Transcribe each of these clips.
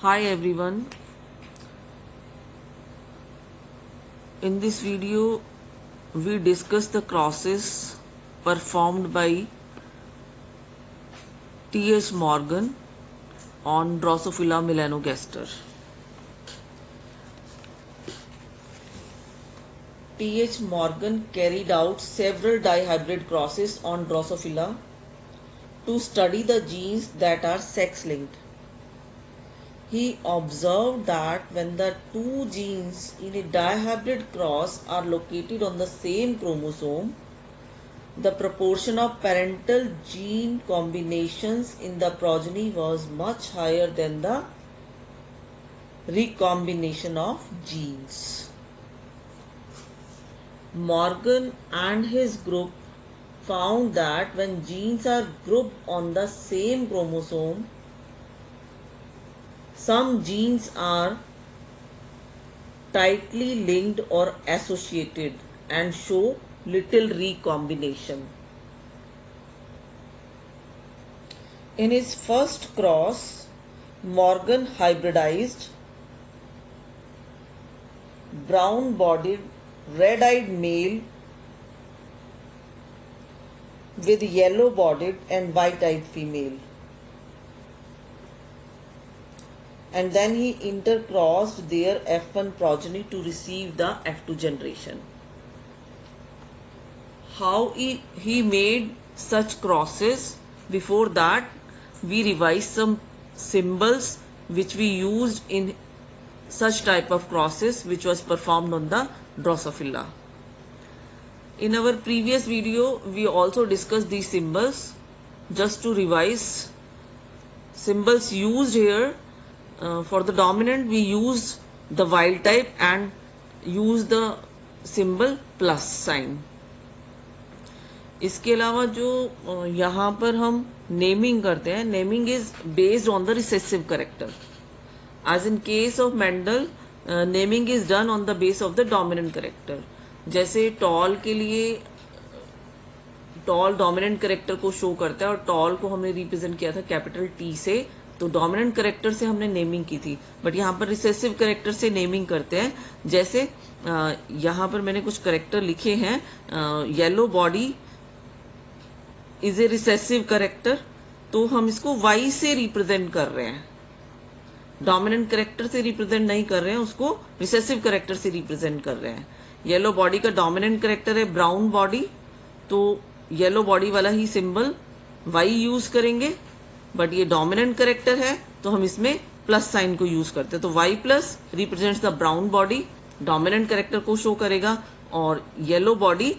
Hi everyone, in this video we discuss the crosses performed by T.H. Morgan on Drosophila melanogaster. T.H. Morgan carried out several dihybrid crosses on Drosophila to study the genes that are sex-linked. He observed that when the two genes in a dihybrid cross are located on the same chromosome, the proportion of parental gene combinations in the progeny was much higher than the recombination of genes. Morgan and his group found that when genes are grouped on the same chromosome, some genes are tightly linked or associated and show little recombination. In his first cross, Morgan hybridized brown-bodied, red-eyed male with yellow-bodied and white-eyed female. And then he intercrossed their F1 progeny to receive the F2 generation. How he made such crosses? Before that, we revised some symbols which we used in such type of crosses which was performed on the Drosophila. In our previous video, we also discussed these symbols. Just to revise, symbols used here. For the dominant we use the wild type and use the symbol plus sign. इसके अलावा जो यहाँ पर हम naming करते हैं, naming is based on the recessive character. As in case of Mendel, naming is done on the base of the dominant character. जैसे tall के लिए टॉल डोमिनेंट करेक्टर को शो करता है और टॉल को हमने रिप्रेजेंट किया था कैपिटल टी से, तो डोमिनेंट करेक्टर से हमने नेमिंग की थी. बट यहाँ पर रिसेसिव करेक्टर से नेमिंग करते हैं. जैसे यहाँ पर मैंने कुछ करेक्टर लिखे हैं. Yellow body is a recessive character, तो हम इसको वाई से रिप्रेजेंट कर रहे हैं. डोमिनेंट करेक्टर से रिप्रेजेंट नहीं कर रहे हैं, उसको रिसेसिव करेक्टर से रिप्रेजेंट कर रहे हैं. येलो बॉडी का डोमिनेंट करेक्टर है ब्राउन बॉडी, तो येलो बॉडी वाला ही सिंबल वाई यूज करेंगे. बट ये डोमिनेंट करेक्टर है तो हम इसमें प्लस साइन को यूज करते हैं. तो y plus represents the brown body, dominant character को शो करेगा, और येलो बॉडी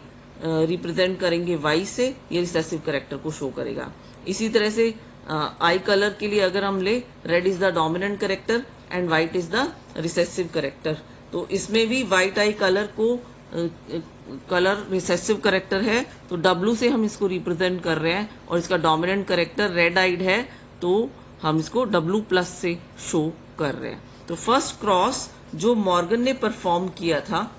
रिप्रेजेंट करेंगे y से, ये रिसेसिव करेक्टर को शो करेगा. इसी तरह से आई कलर के लिए अगर हम ले, red is the dominant character and white is the recessive character, तो इसमें भी व्हाइट आई कलर को कलर रिसेसिव करेक्टर है, तो W से हम इसको रिप्रेजेंट कर रहे हैं, और इसका डोमिनेंट करेक्टर रेड आइड है तो हम इसको W प्लस से शो कर रहे हैं. तो फर्स्ट क्रॉस जो मॉर्गन ने परफॉर्म किया था,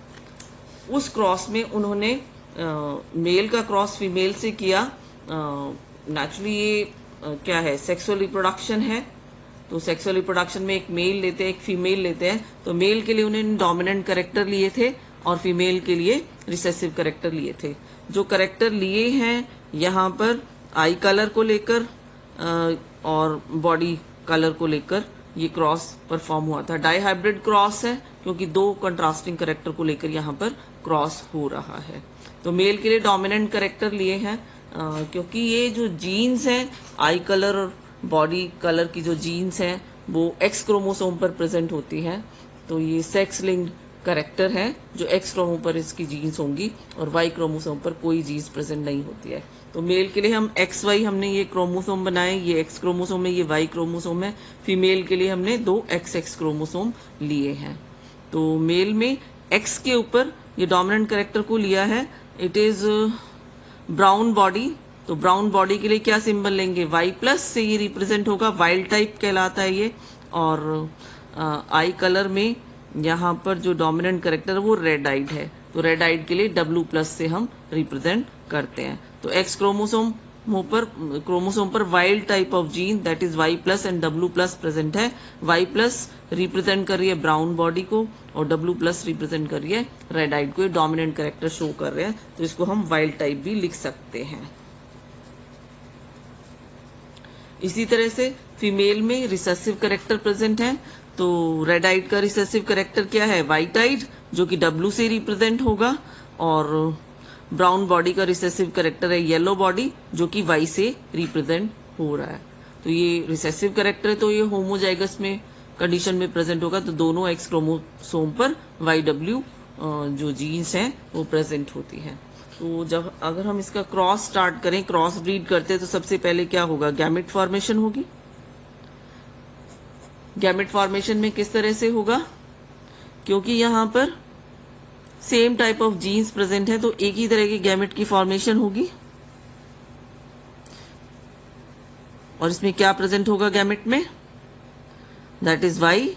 उस क्रॉस में उन्होंने मेल का क्रॉस फीमेल से किया. नेचुरली ये क्या है, सेक्सुअल रिप्रोडक्शन है, तो सेक्सुअल रिप्रोडक्शन में एक मेल लेते हैं एक फीमेल लेते हैं. तो मेल के लिए उन्होंने डोमिनेंट करेक्टर लिए थे और फीमेल के लिए रिसेसिव करेक्टर लिए थे. जो करेक्टर लिए हैं यहाँ पर आई कलर को लेकर और बॉडी कलर को लेकर ये क्रॉस परफॉर्म हुआ था. डाईहाइब्रिड क्रॉस है क्योंकि दो कंट्रास्टिंग करेक्टर को लेकर यहाँ पर क्रॉस हो रहा है. तो मेल के लिए डोमिनेंट करेक्टर लिए हैं क्योंकि ये जो जीन्स हैं, आई कलर और बॉडी कलर की जो जीन्स हैं वो एक्स क्रोमोसोम पर प्रेजेंट होती हैं. तो ये सेक्स लिंक्ड करेक्टर है जो एक्स क्रोमोसोम पर इसकी जीन्स होंगी और वाई क्रोमोसोम पर कोई जीन्स प्रेजेंट नहीं होती है. तो मेल के लिए हम एक्स वाई हमने ये क्रोमोसोम बनाए, ये एक्स क्रोमोसोम है, ये वाई क्रोमोसोम है. फीमेल के लिए हमने दो एक्स एक्स क्रोमोसोम लिए हैं. तो मेल में एक्स के ऊपर ये डोमिनेंट करेक्टर को लिया है. इट इज ब्राउन बॉडी, तो ब्राउन बॉडी के लिए क्या सिंबल लेंगे, वाई प्लस से ये रिप्रेजेंट होगा, वाइल्ड टाइप कहलाता है ये. और आई कलर में यहाँ पर जो डोमिनेंट करेक्टर है वो रेड आइड है, तो रेड आइड के लिए W प्लस से हम रिप्रेजेंट करते हैं. तो एक्स क्रोमोसोम क्रोमोसोम पर wild type of gene that is Y plus and W plus present है। वाई प्लस रिप्रेजेंट कर रही है ब्राउन बॉडी को और डब्ल्यू प्लस रिप्रेजेंट कर रही है रेड आइड को। ये डोमिनेंट कैरेक्टर शो कर रहे हैं, तो इसको हम वाइल्ड टाइप भी लिख सकते हैं। इसी तरह से फीमेल में रिसेसिव कैरेक्टर प्रेजेंट है, तो रेड आइड का रिसेसिव कैरेक्टर क्या है, वाइट आइड, जो कि डब्ल्यू से रिप्रेजेंट होगा, और ब्राउन बॉडी का रिसेसिव कैरेक्टर है येलो बॉडी, जो कि वाई से रिप्रेजेंट हो रहा है। तो ये रिसेसिव कैरेक्टर है, तो ये होमोजाइगस में कंडीशन में प्रेजेंट होगा, तो दोनों एक्स क्रोमोसोम पर वाई डब्ल्यू जो जीन्स हैं वो प्रेजेंट होती है। तो जब अगर हम इसका क्रॉस स्टार्ट करें, क्रॉस ब्रीड करते हैं, तो सबसे पहले क्या होगा, गैमेट फॉर्मेशन होगी। गैमेट फॉर्मेशन में किस तरह से होगा, क्योंकि यहां पर same type of jeans present है, तो एक ही तरह की गैमेट की फॉर्मेशन होगी। और इसमें क्या प्रेजेंट होगा गैमेट में, that is Y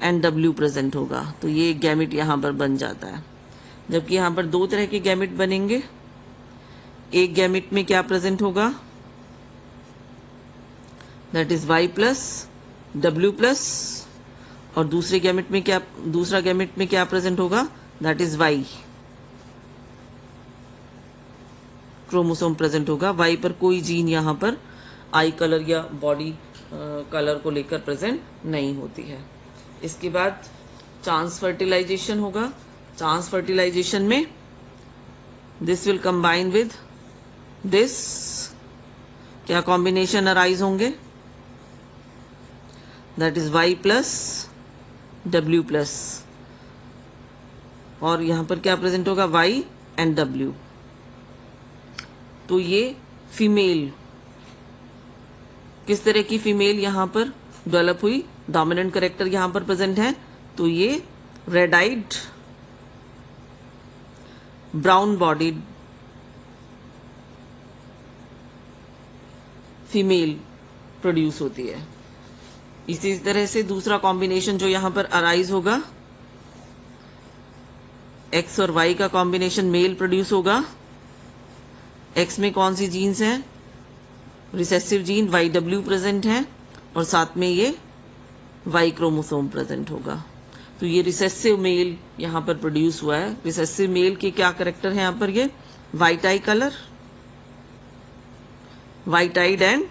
and W present होगा। तो ये गैमेट यहां पर बन जाता है। जबकि यहां पर दो तरह के गैमेट बनेंगे। एक गैमेट में क्या प्रेजेंट होगा, that is Y plus W plus, और दूसरा गैमेट में क्या प्रेजेंट होगा, that is Y chromosome present होगा। वाई पर कोई जीन यहां पर आई कलर या बॉडी कलर को लेकर प्रेजेंट नहीं होती है। इसके बाद चांस फर्टिलाइजेशन होगा। चांस फर्टिलाइजेशन में this will combine with this, क्या कॉम्बिनेशन अराइज होंगे, that is Y plus W plus, और यहां पर क्या प्रेजेंट होगा, वाई एंड डब्ल्यू। तो ये फीमेल, किस तरह की फीमेल यहां पर डेवलप हुई, डोमिनेंट कैरेक्टर यहां पर प्रेजेंट है, तो ये red eyed brown bodied female produce होती है। इसी तरह से दूसरा कॉम्बिनेशन जो यहां पर अराइज होगा, एक्स और वाई का कॉम्बिनेशन मेल प्रोड्यूस होगा। एक्स में कौन सी जीन्स हैं, recessive gene Y W present है, और साथ में ये वाई क्रोमोसोम प्रेजेंट होगा। तो ये रिसेसिव मेल यहां पर प्रोड्यूस हुआ है। रिसेसिव मेल के क्या कैरेक्टर है यहां पर, ये white eye colour, white eyed and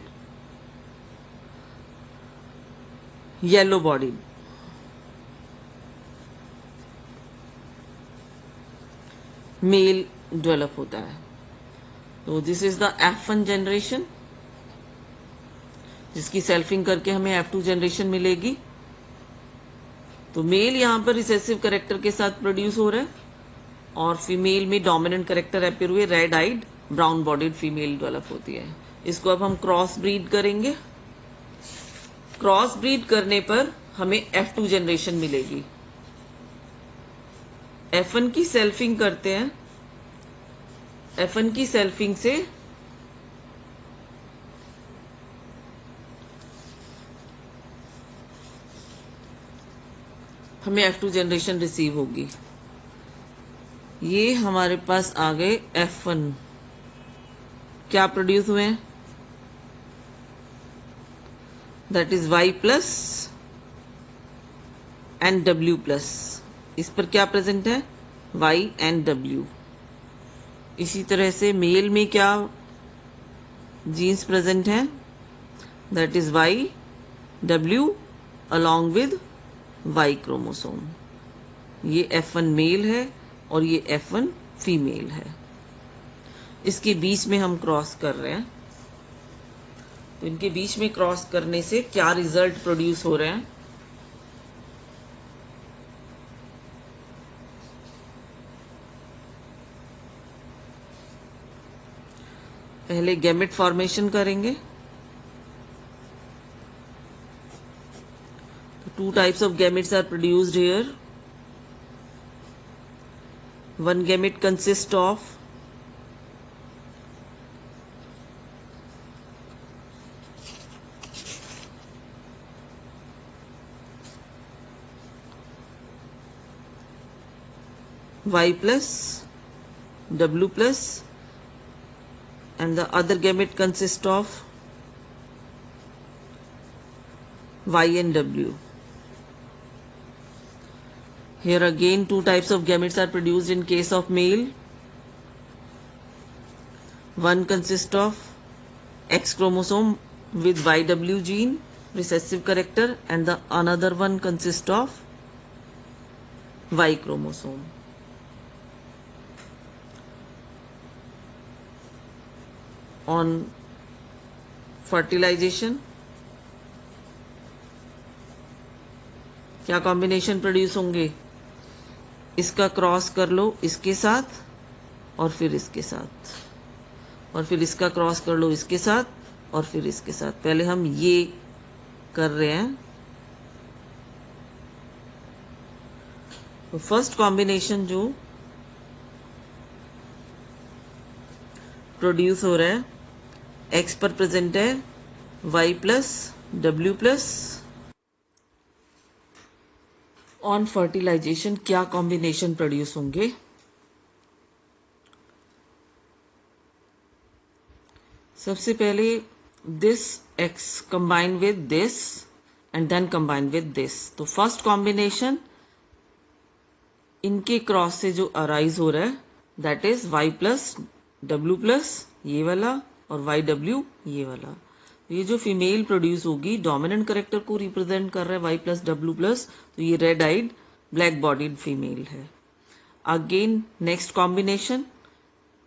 yellow body. Male develop होता है। तो this is the F1 generation, जिसकी सेल्फिंग करके हमें F2 जनरेशन मिलेगी। तो मेल यहां पर रिसेसिव कैरेक्टर के साथ प्रोड्यूस हो रहा है, और फीमेल में डोमिनेंट कैरेक्टर अपीयर हुए, red eyed brown bodied female develop होती है। इसको अब हम क्रॉस ब्रीड करेंगे। क्रॉस ब्रीड करने पर हमें F2 जनरेशन मिलेगी। F1 की सेल्फिंग करते हैं। F1 की सेल्फिंग से हमें F2 जनरेशन रिसीव होगी। ये हमारे पास आ गए F1, क्या प्रोड्यूस हुए हैं, that is Y plus and W plus. इस पर क्या प्रेजेंट है, वाई एंड डब्ल्यू। इसी तरह से मेल में क्या जीन्स प्रेजेंट है, that is Y W along with Y chromosome. ये F1 मेल है और ये F1 फीमेल है। इसके बीच में हम क्रॉस कर रहे हैं। तो इनके बीच में क्रॉस करने से क्या रिजल्ट प्रोड्यूस हो रहे हैं, पहले गैमेट फॉर्मेशन करेंगे। Two types of gametes are produced here. One gamete consists of Y plus, W plus and the other gamete consists of Y and W. Here again two types of gametes are produced in case of male. One consists of X chromosome with YW gene recessive character, and the another one consists of Y chromosome. On fertilization क्या combination produce होंगे? इसका cross कर लो इसके साथ और फिर इसके साथ, और फिर इसका क्रॉस कर लो इसके साथ और फिर इसके साथ. पहले हम ये कर रहे हैं. तो फर्स्ट कॉम्बिनेशन जो प्रोड्यूस हो रहा है, एक्स पर प्रेजेंट है Y plus W plus. On fertilisation क्या कॉम्बिनेशन प्रोड्यूस होंगे? सबसे पहले this X combine with this and then combine with this. तो फर्स्ट कॉम्बिनेशन इनके क्रॉस से जो अराइज हो रहा है that is Y plus W plus ये वाला और वाई डब्ल्यू ये वाला. ये जो फीमेल प्रोड्यूस होगी डोमिनेंट कैरेक्टर को रिप्रेजेंट कर रहा है वाई प्लस डब्ल्यू प्लस, तो ये रेड आइड ब्लैक बॉडीड फीमेल है. Again next combination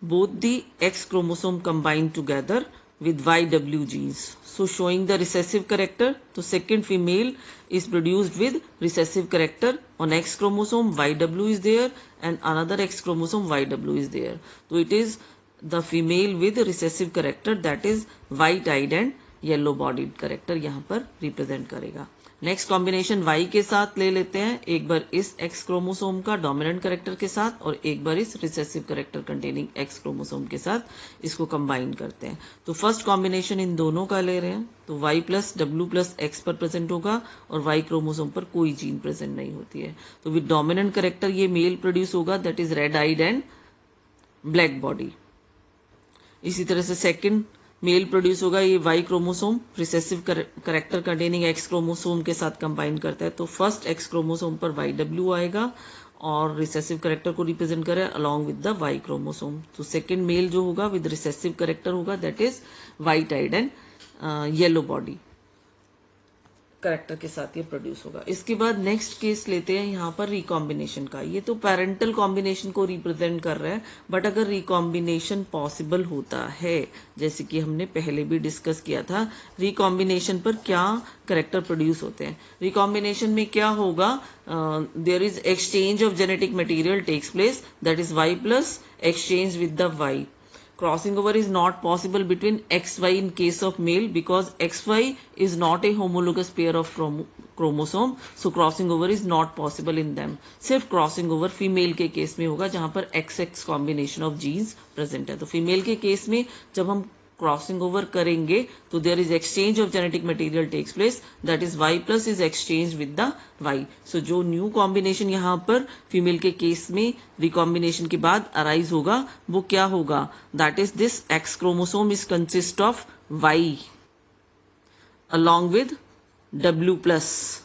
both the X chromosome combined together with YW genes, so showing the recessive character. So second female is produced with recessive character on X chromosome, YW is there, and another X chromosome YW is there. So it is the female with recessive character, that is white-eyed and yellow bodied character यहाँ पर represent करेगा. Next combination Y के साथ ले लेते हैं, एक बार इस एक्स क्रोमोसोम का डोमिनेंट कैरेक्टर के साथ और एक बार इस recessive character containing X chromosome के साथ इसको कंबाइन करते हैं. तो फर्स्ट कॉम्बिनेशन इन दोनों का ले रहे हैं, तो Y plus W plus X पर प्रेजेंट होगा और वाई क्रोमोसोम पर कोई जीन प्रेजेंट नहीं होती है. तो विद डोमिनेंट कैरेक्टर ये मेल प्रोड्यूस होगा, that is red eyed and black body. इसी तरह से सेकेंड मेल प्रोड्यूस होगा, ये Y chromosome recessive character containing X chromosome के साथ कंबाइन करता है. तो फर्स्ट एक्स क्रोमोसोम पर वाई डब्ल्यू आएगा और रिसेसिव करेक्टर को रिप्रेजेंट करे along with the Y chromosome. तो सेकेंड मेल जो होगा विद रिसेसिव करेक्टर होगा, that is white eyed and yellow body character के साथ ये प्रोड्यूस होगा. इसके बाद नेक्स्ट केस लेते हैं यहाँ पर रिकॉम्बिनेशन का. ये तो पेरेंटल कॉम्बिनेशन को रिप्रेजेंट कर रहा है, बट अगर रिकॉम्बिनेशन पॉसिबल होता है, जैसे कि हमने पहले भी डिस्कस किया था, रिकॉम्बिनेशन पर क्या करेक्टर प्रोड्यूस होते हैं. रिकॉम्बिनेशन में क्या होगा, there is exchange of genetic material takes place, that is Y plus exchange with the Y. Crossing over is not possible between XY in case of male because XY is not a homologous pair of chromosome, so crossing over is not possible in them. सिर्फ crossing over female के case में होगा जहां पर XX combination of genes present है. तो female के case में जब हम क्रॉसिंग ओवर करेंगे तो there is exchange of genetic material takes place, that is Y plus is exchange with the Y. So जो न्यू कॉम्बिनेशन यहाँ पर फीमेल के केस में रिकॉम्बिनेशन के बाद अराइज होगा वो क्या होगा, that is this X chromosome is consist of Y along with W plus,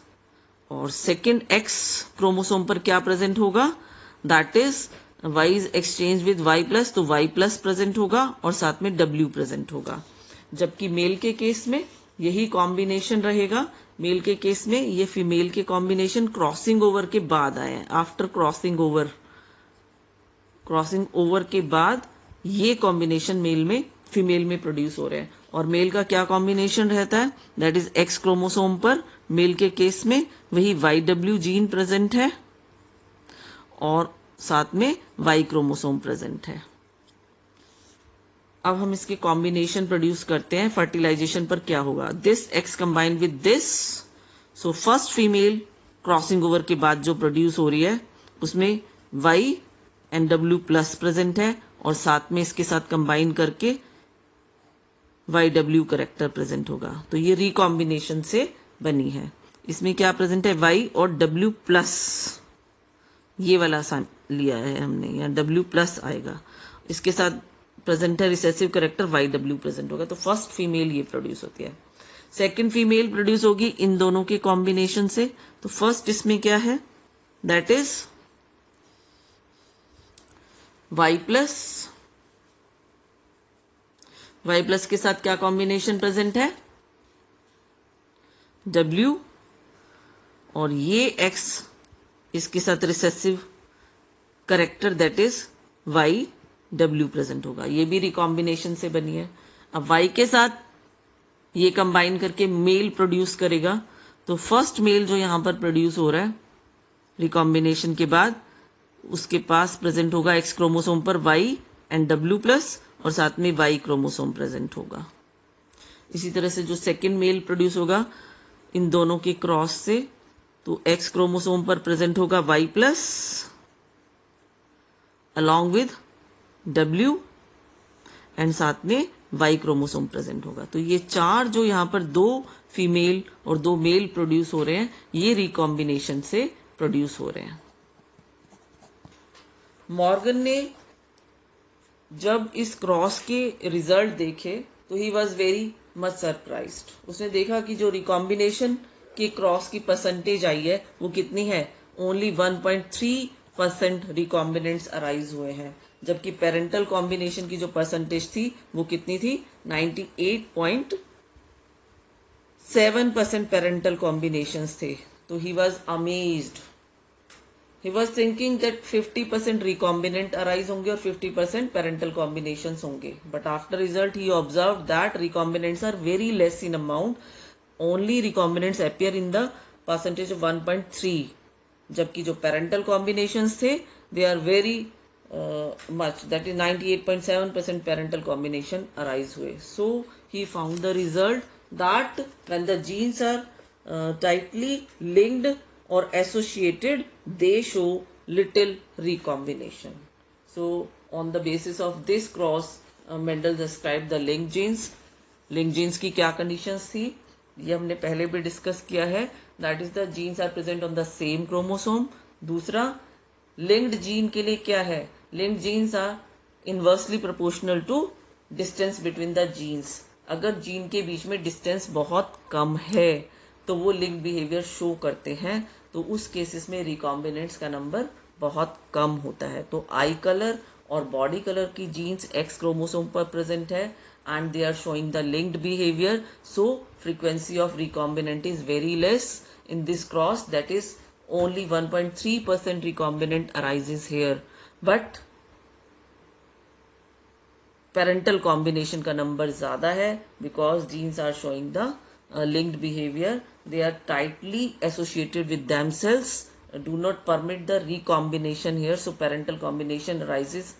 और सेकेंड एक्स क्रोमोसोम पर क्या प्रेजेंट होगा, that is y is exchange with y plus, तो y प्लस प्रेजेंट होगा और साथ में w प्रेजेंट होगा. जबकि मेल के केस में यही कॉम्बिनेशन रहेगा. मेल के केस में ये फीमेल के कॉम्बिनेशन क्रॉसिंग ओवर के बाद आए हैं. आफ्टर क्रॉसिंग ओवर के बाद ये कॉम्बिनेशन मेल में फीमेल में प्रोड्यूस हो रहे हैं. और मेल का क्या कॉम्बिनेशन रहता है, दैट इज एक्स क्रोमोसोम पर मेल के केस में वही YW जीन प्रेजेंट है और साथ में वाई क्रोमोसोम प्रेजेंट है. अब हम इसके कॉम्बिनेशन प्रोड्यूस करते हैं. फर्टिलाइजेशन पर क्या होगा, this X combine with this, so first female crossing over के बाद जो प्रोड्यूस हो रही है उसमें Y and W plus present है और साथ में इसके साथ कंबाइन करके वाई डब्ल्यू करेक्टर प्रेजेंट होगा. तो ये रिकॉम्बिनेशन से बनी है. इसमें क्या प्रेजेंट है, वाई और डब्ल्यू प्लस, ये वाला लिया है हमने, यहाँ W प्लस आएगा. इसके साथ प्रेजेंट है रिसेसिव करेक्टर YW प्रेजेंट होगा, तो फर्स्ट फीमेल ये प्रोड्यूस होती है। सेकंड फीमेल प्रोड्यूस होगी इन दोनों के कॉम्बिनेशन से, तो फर्स्ट इसमें क्या है, दैट इज Y प्लस के साथ क्या कॉम्बिनेशन प्रेजेंट है, W, और ये X इसके साथ recessive character that is YW present होगा, ये भी रिकॉम्बिनेशन से बनी है। अब Y के साथ ये कंबाइन करके मेल प्रोड्यूस करेगा, तो फर्स्ट मेल जो यहां पर प्रोड्यूस हो रहा है रिकॉम्बिनेशन के बाद, उसके पास प्रेजेंट होगा X क्रोमोसोम पर Y एंड W प्लस, और साथ में Y क्रोमोसोम प्रेजेंट होगा। इसी तरह से जो सेकेंड मेल प्रोड्यूस होगा इन दोनों के क्रॉस से, तो X क्रोमोसोम पर प्रेजेंट होगा Y plus along with W, and साथ में Y क्रोमोसोम प्रेजेंट होगा। तो ये चार जो यहाँ पर दो फीमेल और दो मेल प्रोड्यूस हो रहे हैं, ये रिकॉम्बिनेशन से प्रोड्यूस हो रहे हैं। मॉर्गन ने जब इस क्रॉस के रिजल्ट देखे तो he was very much surprised. उसने देखा कि जो रिकॉम्बिनेशन के क्रॉस की परसेंटेज आई है वो कितनी है, ओनली 1.3% रिकॉम्बिनेंट्स अराइज हुए हैं, जबकि पेरेंटल कॉम्बिनेशन की जो परसेंटेज थी वो कितनी थी, 98.7% पेरेंटल कॉम्बिनेशंस थे। तो he was amazed, he was thinking that 50% recombinant arise होंगे और 50% parental combinations होंगे, but after result he observed that recombinants are very less in amount, only recombinants appear in the percentage of 1.3, जबकि जो parental combinations थे they are very much, that is 98.7% parental combination arise हुए। So he found the result that when the genes are tightly linked or associated, they show little recombination. So on the basis of this cross, Mendel described the linked genes. Linked genes की क्या conditions थी, ये हमने पहले भी discuss किया है, that is the genes are present on the same chromosome। दूसरा, linked gene के लिए क्या है, linked genes are inversely proportional to distance between the genes। अगर जीन के बीच में डिस्टेंस बहुत कम है तो वो लिंक बिहेवियर शो करते हैं, तो उस केसेस में रिकॉम्बिनेंट्स का नंबर बहुत कम होता है। तो आई कलर और बॉडी कलर की जीन्स एक्स क्रोमोसोम पर प्रेजेंट है and they are showing the linked behaviour, so frequency of recombinant is very less in this cross, that is only 1.3% recombinant arises here, but parental combination का number ज्यादा है because genes are showing the linked behavior, they are tightly associated with themselves, do not permit the recombination here, so parental combination rises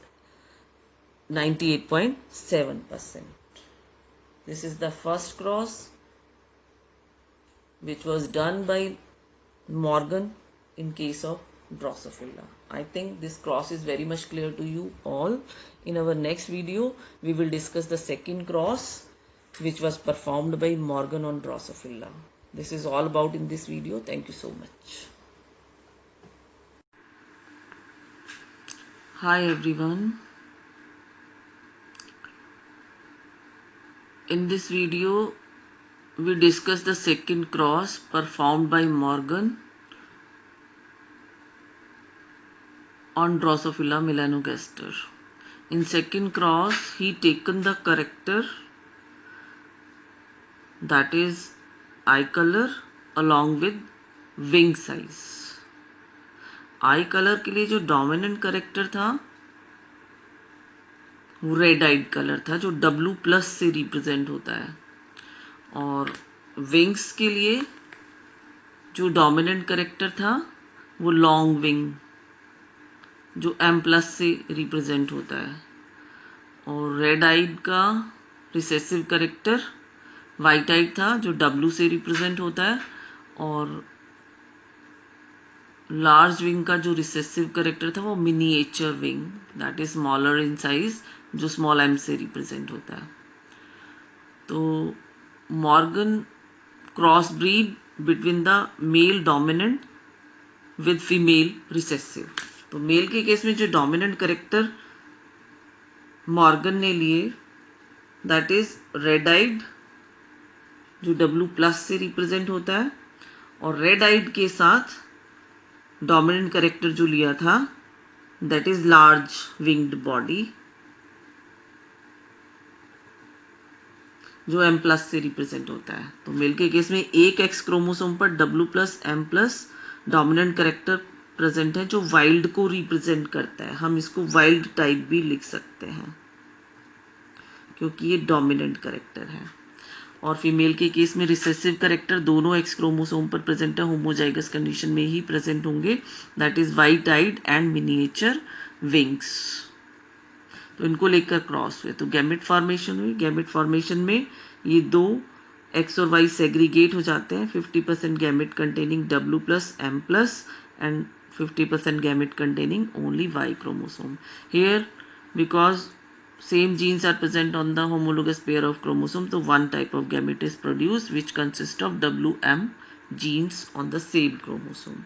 98.7%. This is the first cross which was done by Morgan in case of Drosophila. I think this cross is very much clear to you all. In our next video we will discuss the second cross which was performed by Morgan on Drosophila. This is all about in this video. Thank you so much. Hi everyone. In this video we discuss the second cross performed by Morgan on Drosophila melanogaster. In second cross he taken the character that is eye color along with wing size. I colour के लिए जो dominant character था वो red eyed colour था जो W plus से represent होता है, और विंग्स के लिए जो डोमिनेंट करेक्टर था वो लॉन्ग विंग जो M प्लस से रिप्रेजेंट होता है, और रेड आइड का रिसेसिव करेक्टर वाइट आइड था जो W से रिप्रेजेंट होता है, और लार्ज विंग का जो रिसेसिव करेक्टर था वो miniature wing that is smaller in size जो स्मॉल m से रिप्रेजेंट होता है। तो Morgan cross breed between the male dominant with female recessive. तो मेल के केस में जो डोमिनेंट करेक्टर मॉर्गन ने लिए, दैट इज रेड आइड, जो W+ से रिप्रेजेंट होता है, और रेड आइड के साथ डोमिनेंट कैरेक्टर जो लिया था that is large winged body, जो M+ से रिप्रेजेंट होता है। तो मेल के केस में एक X क्रोमोसोम पर W+, M+ dominant character present है जो वाइल्ड को रिप्रेजेंट करता है। हम इसको वाइल्ड टाइप भी लिख सकते हैं क्योंकि ये डोमिनेंट कैरेक्टर है। और फीमेल के केस में रिसेसिव कैरेक्टर दोनों X क्रोमोसोम पर प्रेजेंट है, होमोजाइगस कंडीशन में ही प्रेजेंट होंगे, that is white eyed and miniature wings. तो इनको लेकर क्रॉस हुए तो गैमेट फॉर्मेशन हुई। गैमेट फॉर्मेशन में ये दो X और Y सेग्रीगेट हो जाते हैं, 50% gamete containing W+, M+ and 50% gamete containing only Y chromosome. Here, because same genes are present on the homologous pair of chromosomes, so one type of gamete is produced which consists of WM genes on the same chromosome.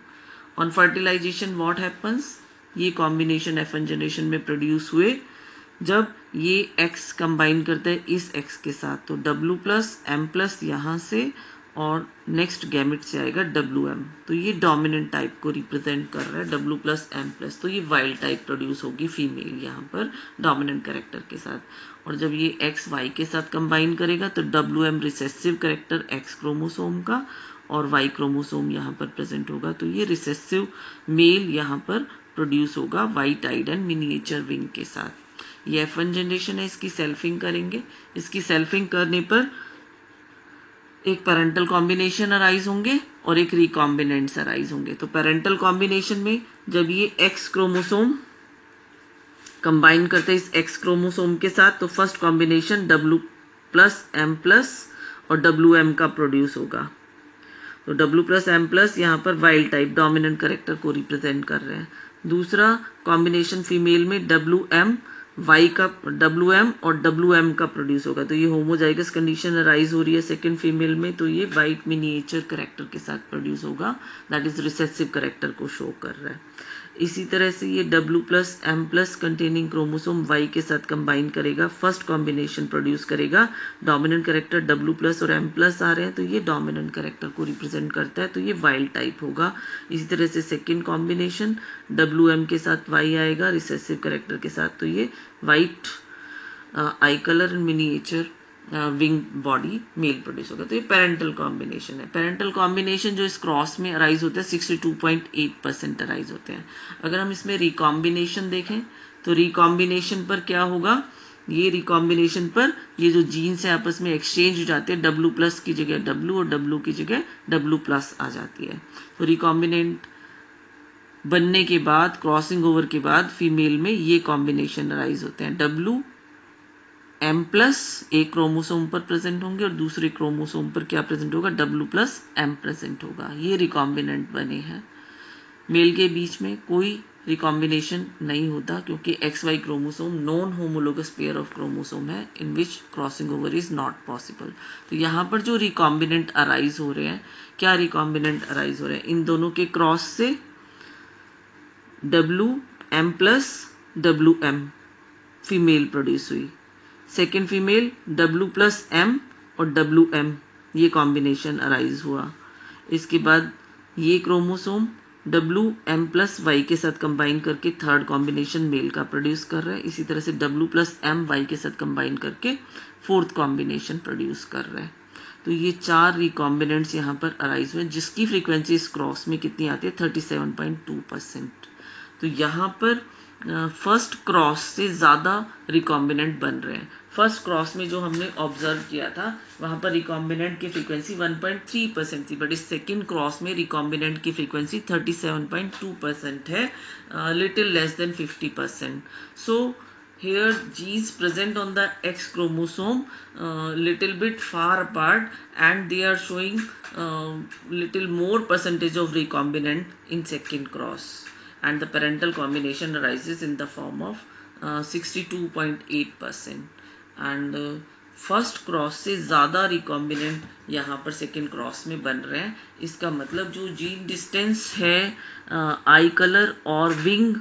On fertilization what happens? ये combination F1 generation में produce हुए जब ये X combine करते हैं इस X के साथ, तो W+, M+ यहाँ से और नेक्स्ट गैमेट से आएगा WM, तो ये डोमिनेंट टाइप को रिप्रेजेंट कर रहा है W+, M+, तो ये वाइल्ड टाइप प्रोड्यूस होगी फीमेल यहाँ पर डोमिनेंट कैरेक्टर के साथ। और जब ये X Y के साथ कंबाइन करेगा तो WM recessive character X chromosome का और Y क्रोमोसोम यहाँ पर प्रेजेंट होगा, तो ये रिसेसिव मेल यहाँ पर प्रोड्यूस होगा white eyed and miniature wing के साथ। ये F1 जनरेशन है, इसकी सेल्फिंग करेंगे। इसकी सेल्फिंग करने पर एक पेरेंटल कॉम्बिनेशन अराइज होंगे और एक रिकॉम्बिनेंट्स अराइज होंगे। तो पेरेंटल कॉम्बिनेशन में जब ये X क्रोमोसोम कंबाइन करते हैं इस X क्रोमोसोम के साथ, तो फर्स्ट कॉम्बिनेशन W+, M+ और WM का प्रोड्यूस होगा। तो W+, M+ यहाँ पर वाइल्ड टाइप डोमिनेंट कैरेक्टर को रिप्रेजेंट कर रहे हैं। दूसरा कॉम्बिनेशन फीमेल में WM और WM का प्रोड्यूस होगा, तो ये होमोजाइगस कंडीशन अराइज हो रही है सेकंड फीमेल में, तो ये वाइट मिनिएचर कैरेक्टर के साथ प्रोड्यूस होगा, दैट इज रिसेसिव कैरेक्टर को शो कर रहा है। इसी तरह से ये W+, M+ containing chromosome Y के साथ कंबाइन करेगा, फर्स्ट कॉम्बिनेशन प्रोड्यूस करेगा, डोमिनेंट कैरेक्टर W+ और M+ आ रहे हैं, तो ये डोमिनेंट कैरेक्टर को रिप्रेजेंट करता है, तो ये वाइल्ड टाइप होगा। इसी तरह से सेकेंड कॉम्बिनेशन WM के साथ Y आएगा रिसेसिव कैरेक्टर के साथ, तो ये white eye colour miniature wing body mail produce होगा। तो ये पेरेंटल कॉम्बिनेशन है। पेरेंटल कॉम्बिनेशन जो इस क्रॉस में अराइज होते हैं 62.8% अराइज होते हैं। अगर हम इसमें रिकॉम्बिनेशन देखें तो रिकॉम्बिनेशन पर क्या होगा, ये रिकॉम्बिनेशन पर ये जो जीन्स है आपस में एक्सचेंज हो जाते हैं, W+ की जगह W और W की जगह W+ आ जाती है। तो रिकॉम्बिनेंट बनने के बाद, क्रॉसिंग ओवर के बाद फीमेल में ये कॉम्बिनेशन अराइज होते हैं। WM+ एक क्रोमोसोम पर प्रेजेंट होंगे और दूसरे क्रोमोसोम पर क्या प्रेजेंट होगा, W+ M प्रेजेंट होगा। ये रिकॉम्बिनेंट बने हैं। मेल के बीच में कोई रिकॉम्बिनेशन नहीं होता क्योंकि XY chromosome non homologous pair of chromosome है in which crossing over is not possible. तो यहाँ पर जो रिकॉम्बिनेंट अराइज हो रहे हैं, क्या रिकॉम्बिनेंट अराइज हो रहे हैं, इन दोनों के क्रॉस से WM+ WM फीमेल प्रोड्यूस हुई, सेकेंड फीमेल W+ M और WM ये कॉम्बिनेशन अराइज हुआ। इसके बाद ये क्रोमोसोम WM+ Y के साथ कंबाइन करके थर्ड कॉम्बिनेशन मेल का प्रोड्यूस कर रहा है। इसी तरह से W+ M Y के साथ कंबाइन करके फोर्थ कॉम्बिनेशन प्रोड्यूस कर रहा है। तो ये चार रिकॉम्बिनेंट्स यहाँ पर अराइज हुए जिसकी फ्रीक्वेंसी इस क्रॉस में कितनी आती है, 37.2%। तो यहाँ पर फर्स्ट क्रॉस से ज़्यादा रिकॉम्बिनेंट बन रहे हैं। फर्स्ट क्रॉस में जो हमने ऑब्जर्व किया था वहाँ पर रिकॉम्बिनेंट की फ्रीक्वेंसी 1.3% थी, बट इस सेकेंड क्रॉस में रिकॉम्बिनेंट की फ्रीक्वेंसी 37.2% है, little less than 50%. So here genes present on the X chromosome little bit far apart and they are showing little more percentage of recombinant in second cross, and the parental combination arises in the form of 62.8%. and first cross से ज़्यादा recombinant यहाँ पर second cross में बन रहे हैं। इसका मतलब जो जीन डिस्टेंस है आई कलर और विंग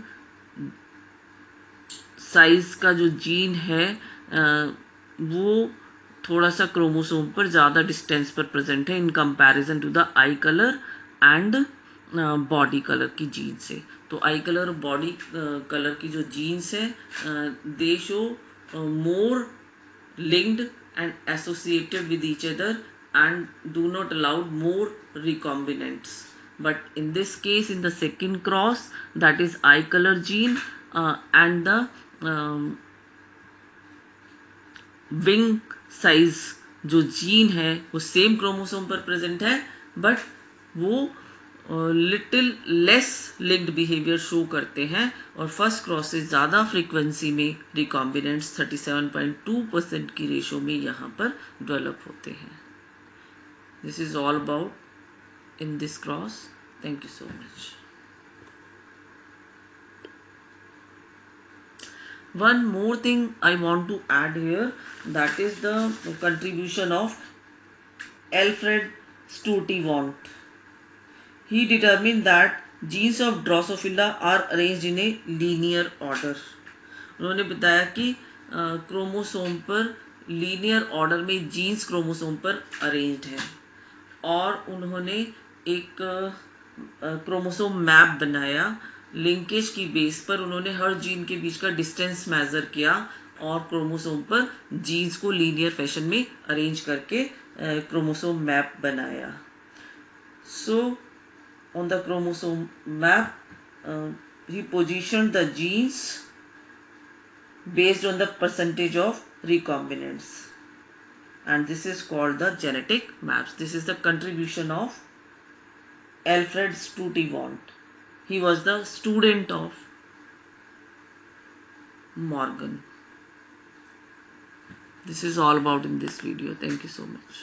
साइज का जो जीन है वो थोड़ा सा क्रोमोसोम पर ज़्यादा डिस्टेंस पर प्रेजेंट है in comparison to the eye colour and body colour की जीन से। तो आई कलर और बॉडी कलर की जो जीन्स है they show more linked and associated with each other and do not allow more recombinants. But in this case, in the second cross, that is eye color gene and the wing size जो gene है वो same chromosome पर present है, but वो little less linked behaviour show करते हैं और first cross से ज़्यादा फ्रीक्वेंसी में रिकॉम्बिनेंट्स 37.2% की रेशो में यहाँ पर डेवलप होते हैं। This is all about in this cross. Thank you so much. One more thing I want to add here, that is the contribution of Alfred Sturtevant. He determined that genes of Drosophila are arranged in a linear order. उन्होंने बताया कि chromosome पर linear order में jeans chromosome पर arranged है और उन्होंने एक क्रोमोसोम मैप बनाया। लिंकेज की बेस पर उन्होंने हर जीन के बीच का डिस्टेंस मेजर किया और क्रोमोसोम पर जीन्स को लीनियर फैशन में अरेंज करके क्रोमोसोम मैप बनाया। So on the chromosome map he positioned the genes based on the percentage of recombinants, and this is called the genetic maps. This is the contribution of Alfred Sturtevant. He was the student of Morgan. This is all about in this video. Thank you so much.